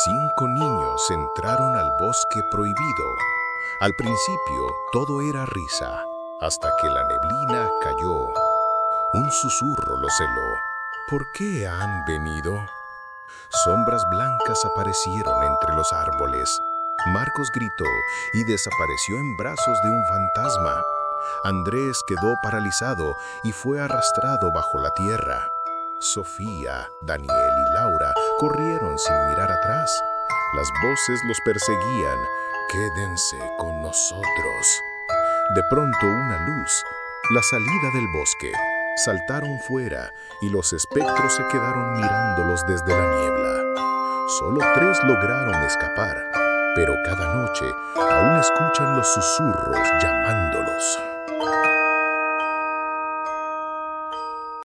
5 niños entraron al bosque prohibido. Al principio todo era risa, hasta que la neblina cayó. Un susurro los celó. ¿Por qué han venido? Sombras blancas aparecieron entre los árboles. Marcos gritó y desapareció en brazos de un fantasma. Andrés quedó paralizado y fue arrastrado bajo la tierra. Sofía, Daniel y Laura corrieron sin mirar atrás. Las voces los perseguían. Quédense con nosotros. De pronto una luz, la salida del bosque. Saltaron fuera y los espectros se quedaron mirándolos desde la niebla. Solo 3 lograron escapar, pero cada noche aún escuchan los susurros llamándolos.